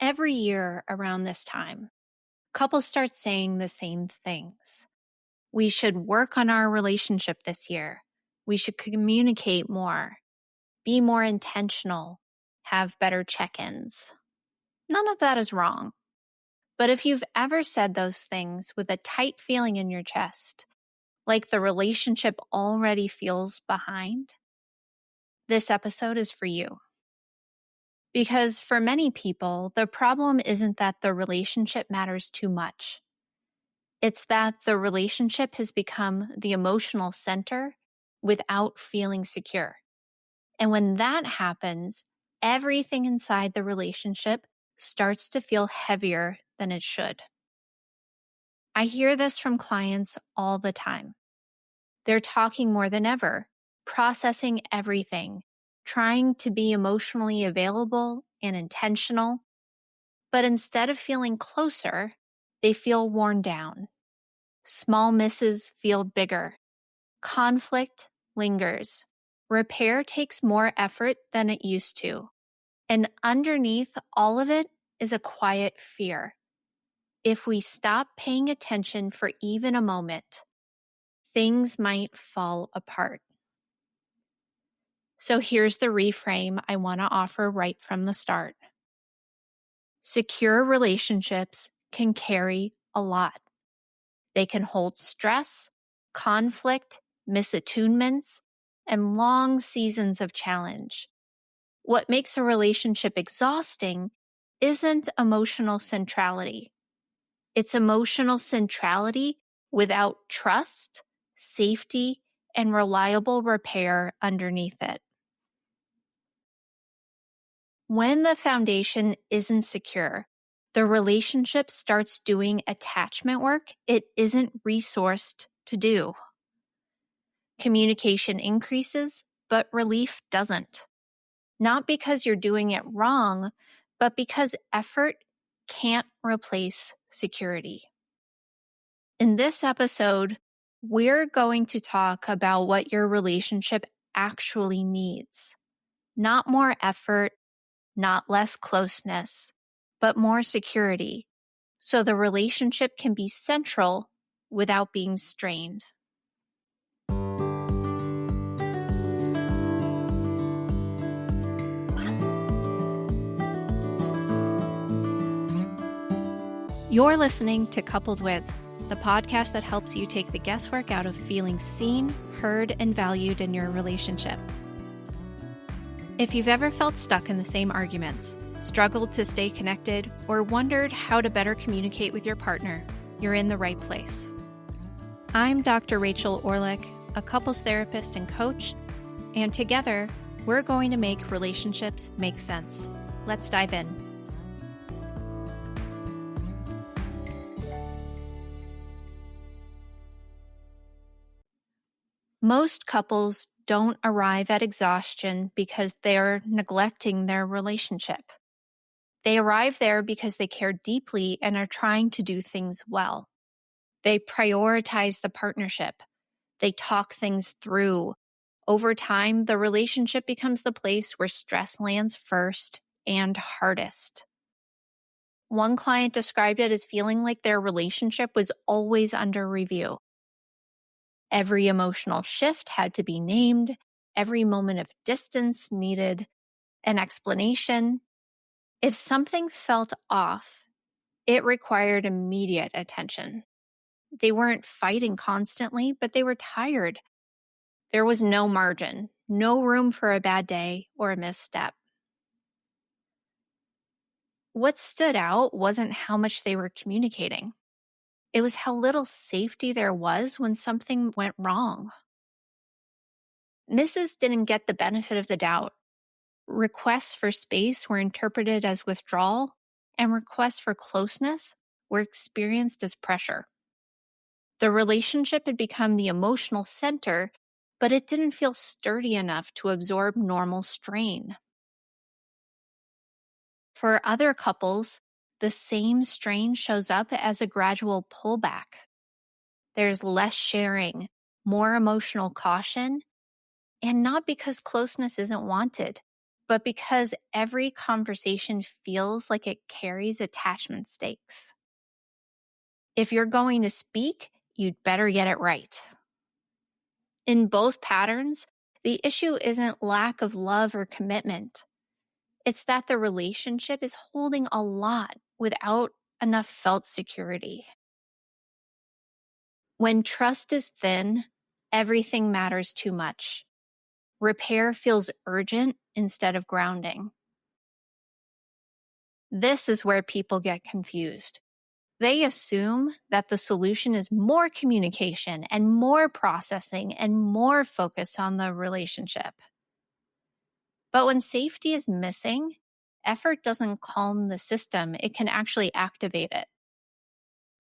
Every year around this time, couples start saying the same things. We should work on our relationship this year. We should communicate more, be more intentional, have better check-ins. None of that is wrong. But if you've ever said those things with a tight feeling in your chest, like the relationship already feels behind, this episode is for you. Because for many people, the problem isn't that the relationship matters too much. It's that the relationship has become the emotional center without feeling secure. And when that happens, everything inside the relationship starts to feel heavier than it should. I hear this from clients all the time. They're talking more than ever, processing everything, trying to be emotionally available and intentional. But instead of feeling closer, they feel worn down. Small misses feel bigger. Conflict lingers. Repair takes more effort than it used to. And underneath all of it is a quiet fear. If we stop paying attention for even a moment, things might fall apart. So here's the reframe I want to offer right from the start. Secure relationships can carry a lot. They can hold stress, conflict, misattunements, and long seasons of challenge. What makes a relationship exhausting isn't emotional centrality. It's emotional centrality without trust, safety, and reliable repair underneath it. When the foundation isn't secure, the relationship starts doing attachment work it isn't resourced to do. Communication increases, but relief doesn't. Not because you're doing it wrong, but because effort can't replace security. In this episode, we're going to talk about what your relationship actually needs. Not more effort, not less closeness, but more security, so the relationship can be central without being strained. You're listening to Coupled With, the podcast that helps you take the guesswork out of feeling seen, heard, and valued in your relationship. If you've ever felt stuck in the same arguments, struggled to stay connected, or wondered how to better communicate with your partner, you're in the right place. I'm Dr. Rachel Orlick, a couples therapist and coach, and together, we're going to make relationships make sense. Let's dive in. Most couples don't arrive at exhaustion because they're neglecting their relationship. They arrive there because they care deeply and are trying to do things well. They prioritize the partnership. They talk things through. Over time, the relationship becomes the place where stress lands first and hardest. One client described it as feeling like their relationship was always under review. Every emotional shift had to be named. Every moment of distance needed an explanation. If something felt off, it required immediate attention. They weren't fighting constantly, but they were tired. There was no margin, no room for a bad day or a misstep. What stood out wasn't how much they were communicating. It was how little safety there was when something went wrong. Mrs. didn't get the benefit of the doubt. Requests for space were interpreted as withdrawal, and requests for closeness were experienced as pressure. The relationship had become the emotional center, but it didn't feel sturdy enough to absorb normal strain. For other couples, the same strain shows up as a gradual pullback. There's less sharing, more emotional caution, and not because closeness isn't wanted, but because every conversation feels like it carries attachment stakes. If you're going to speak, you'd better get it right. In both patterns, the issue isn't lack of love or commitment. It's that the relationship is holding a lot without enough felt security. When trust is thin, everything matters too much. Repair feels urgent instead of grounding. This is where people get confused. They assume that the solution is more communication and more processing and more focus on the relationship. But when safety is missing, effort doesn't calm the system, it can actually activate it.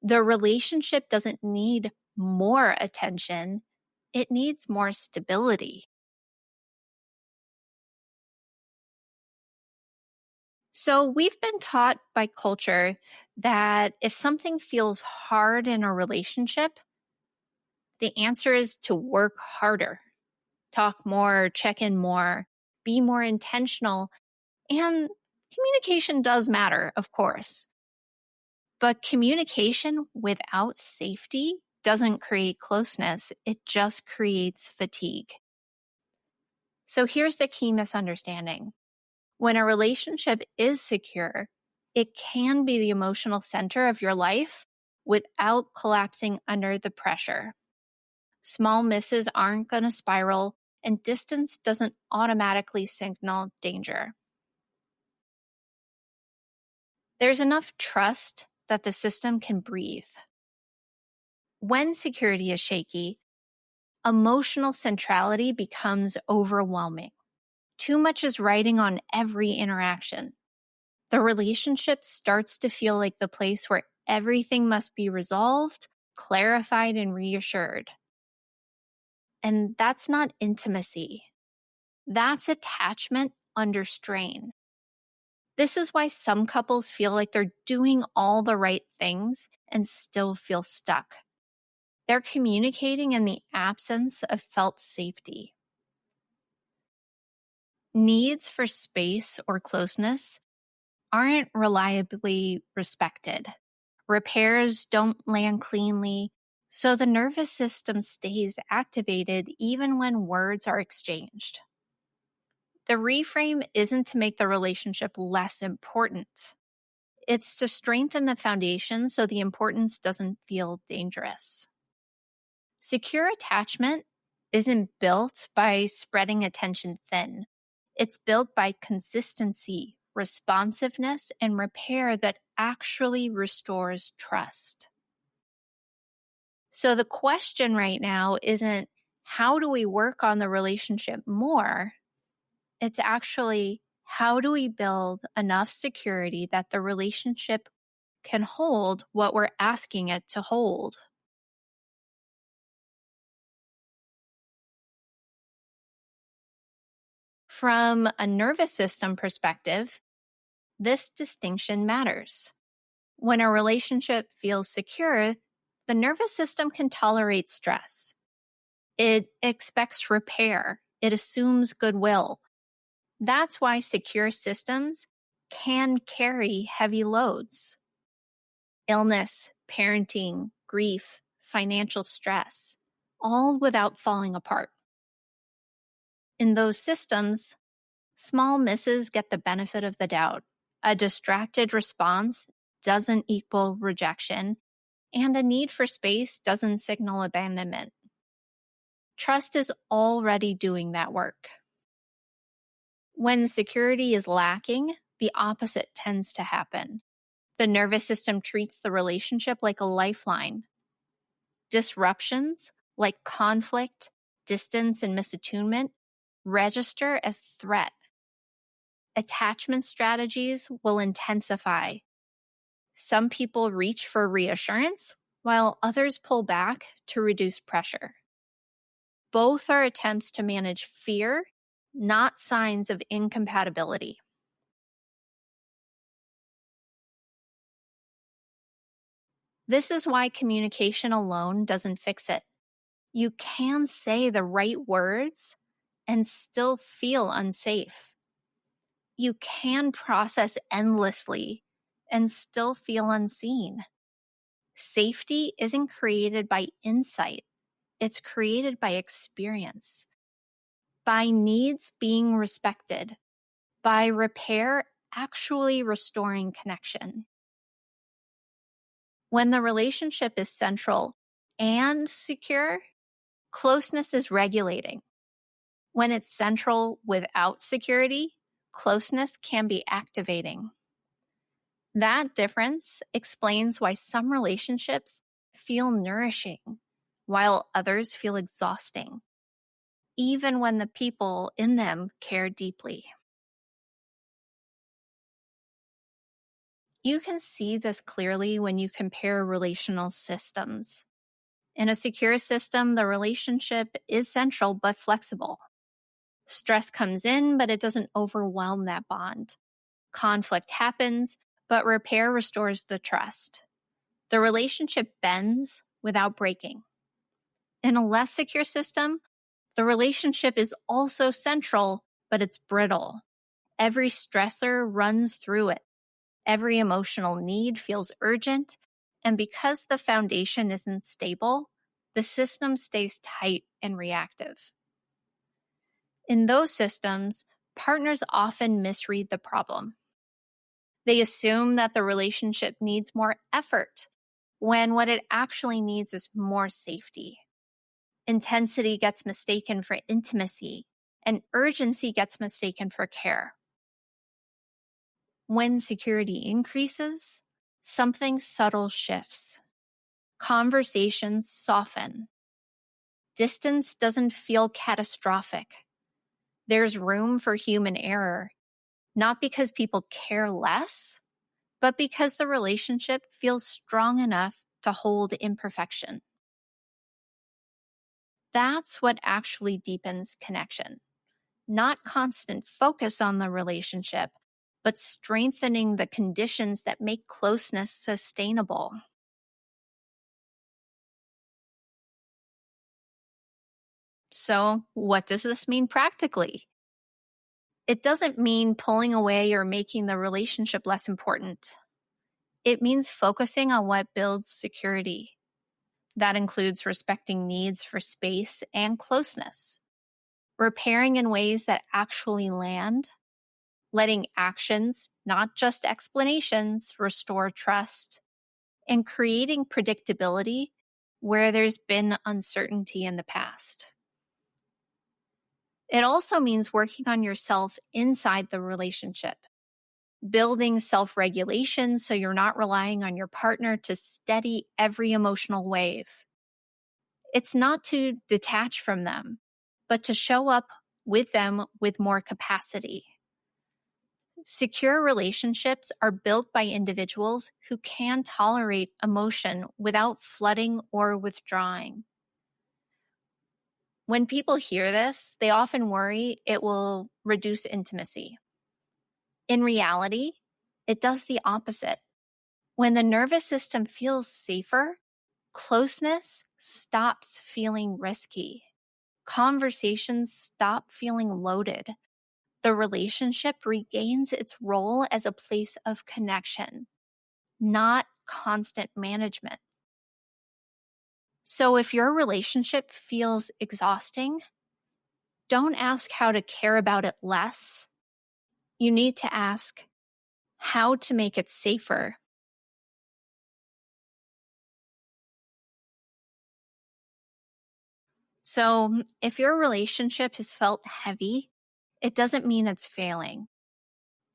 The relationship doesn't need more attention, it needs more stability. So we've been taught by culture that if something feels hard in a relationship, the answer is to work harder, talk more, check in more, be more intentional. And communication does matter, of course. But communication without safety doesn't create closeness. It just creates fatigue. So here's the key misunderstanding. When a relationship is secure, it can be the emotional center of your life without collapsing under the pressure. Small misses aren't going to spiral, and distance doesn't automatically signal danger. There's enough trust that the system can breathe. When security is shaky, emotional centrality becomes overwhelming. Too much is riding on every interaction. The relationship starts to feel like the place where everything must be resolved, clarified, and reassured. And that's not intimacy. That's attachment under strain. This is why some couples feel like they're doing all the right things and still feel stuck. They're communicating in the absence of felt safety. Needs for space or closeness aren't reliably respected. Repairs don't land cleanly, so the nervous system stays activated even when words are exchanged. The reframe isn't to make the relationship less important. It's to strengthen the foundation so the importance doesn't feel dangerous. Secure attachment isn't built by spreading attention thin. It's built by consistency, responsiveness, and repair that actually restores trust. So the question right now isn't how do we work on the relationship more? It's actually how do we build enough security that the relationship can hold what we're asking it to hold? From a nervous system perspective, this distinction matters. When a relationship feels secure, the nervous system can tolerate stress. It expects repair. It assumes goodwill. That's why secure systems can carry heavy loads. Illness, parenting, grief, financial stress, all without falling apart. In those systems, small misses get the benefit of the doubt. A distracted response doesn't equal rejection, and a need for space doesn't signal abandonment. Trust is already doing that work. When security is lacking, the opposite tends to happen. The nervous system treats the relationship like a lifeline. Disruptions, like conflict, distance, and misattunement, register as threat. Attachment strategies will intensify. Some people reach for reassurance, while others pull back to reduce pressure. Both are attempts to manage fear, not signs of incompatibility. This is why communication alone doesn't fix it. You can say the right words and still feel unsafe. You can process endlessly and still feel unseen. Safety isn't created by insight, it's created by experience, by needs being respected, by repair actually restoring connection. When the relationship is central and secure, closeness is regulating. When it's central without security, closeness can be activating. That difference explains why some relationships feel nourishing while others feel exhausting, even when the people in them care deeply. You can see this clearly when you compare relational systems. In a secure system, the relationship is central but flexible. Stress comes in, but it doesn't overwhelm that bond. Conflict happens, but repair restores the trust. The relationship bends without breaking. In a less secure system, the relationship is also central, but it's brittle. Every stressor runs through it. Every emotional need feels urgent. And because the foundation isn't stable, the system stays tight and reactive. In those systems, partners often misread the problem. They assume that the relationship needs more effort, when what it actually needs is more safety. Intensity gets mistaken for intimacy, and urgency gets mistaken for care. When security increases, something subtle shifts. Conversations soften. Distance doesn't feel catastrophic. There's room for human error, not because people care less, but because the relationship feels strong enough to hold imperfection. That's what actually deepens connection. Not constant focus on the relationship, but strengthening the conditions that make closeness sustainable. So, what does this mean practically? It doesn't mean pulling away or making the relationship less important. It means focusing on what builds security. That includes respecting needs for space and closeness, repairing in ways that actually land, letting actions, not just explanations, restore trust, and creating predictability where there's been uncertainty in the past. It also means working on yourself inside the relationship, building self-regulation so you're not relying on your partner to steady every emotional wave. It's not to detach from them, but to show up with them with more capacity. Secure relationships are built by individuals who can tolerate emotion without flooding or withdrawing. When people hear this, they often worry it will reduce intimacy. In reality, it does the opposite. When the nervous system feels safer, closeness stops feeling risky. Conversations stop feeling loaded. The relationship regains its role as a place of connection, not constant management. So if your relationship feels exhausting, don't ask how to care about it less. You need to ask how to make it safer. So if your relationship has felt heavy, it doesn't mean it's failing.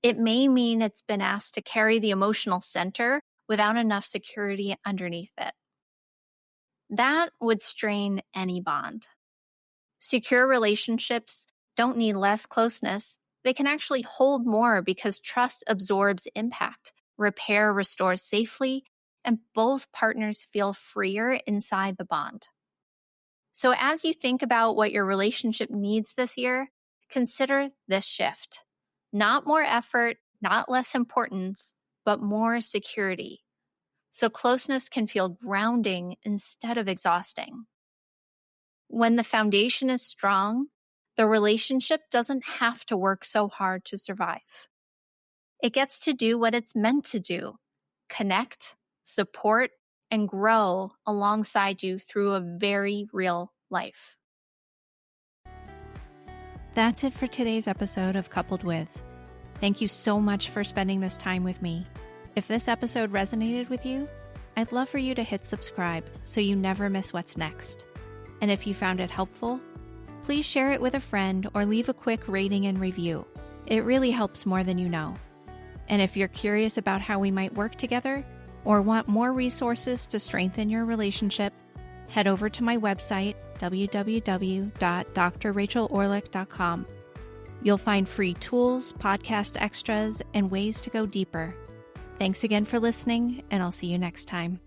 It may mean it's been asked to carry the emotional center without enough security underneath it. That would strain any bond. Secure relationships don't need less closeness. They can actually hold more because trust absorbs impact, repair restores safely, and both partners feel freer inside the bond. So as you think about what your relationship needs this year, consider this shift. Not more effort, not less importance, but more security. So closeness can feel grounding instead of exhausting. When the foundation is strong, the relationship doesn't have to work so hard to survive. It gets to do what it's meant to do: connect, support, and grow alongside you through a very real life. That's it for today's episode of Coupled With. Thank you so much for spending this time with me. If this episode resonated with you, I'd love for you to hit subscribe so you never miss what's next. And if you found it helpful, please share it with a friend or leave a quick rating and review. It really helps more than you know. And if you're curious about how we might work together or want more resources to strengthen your relationship, head over to my website, www.drrachelorlick.com. You'll find free tools, podcast extras, and ways to go deeper. Thanks again for listening, and I'll see you next time.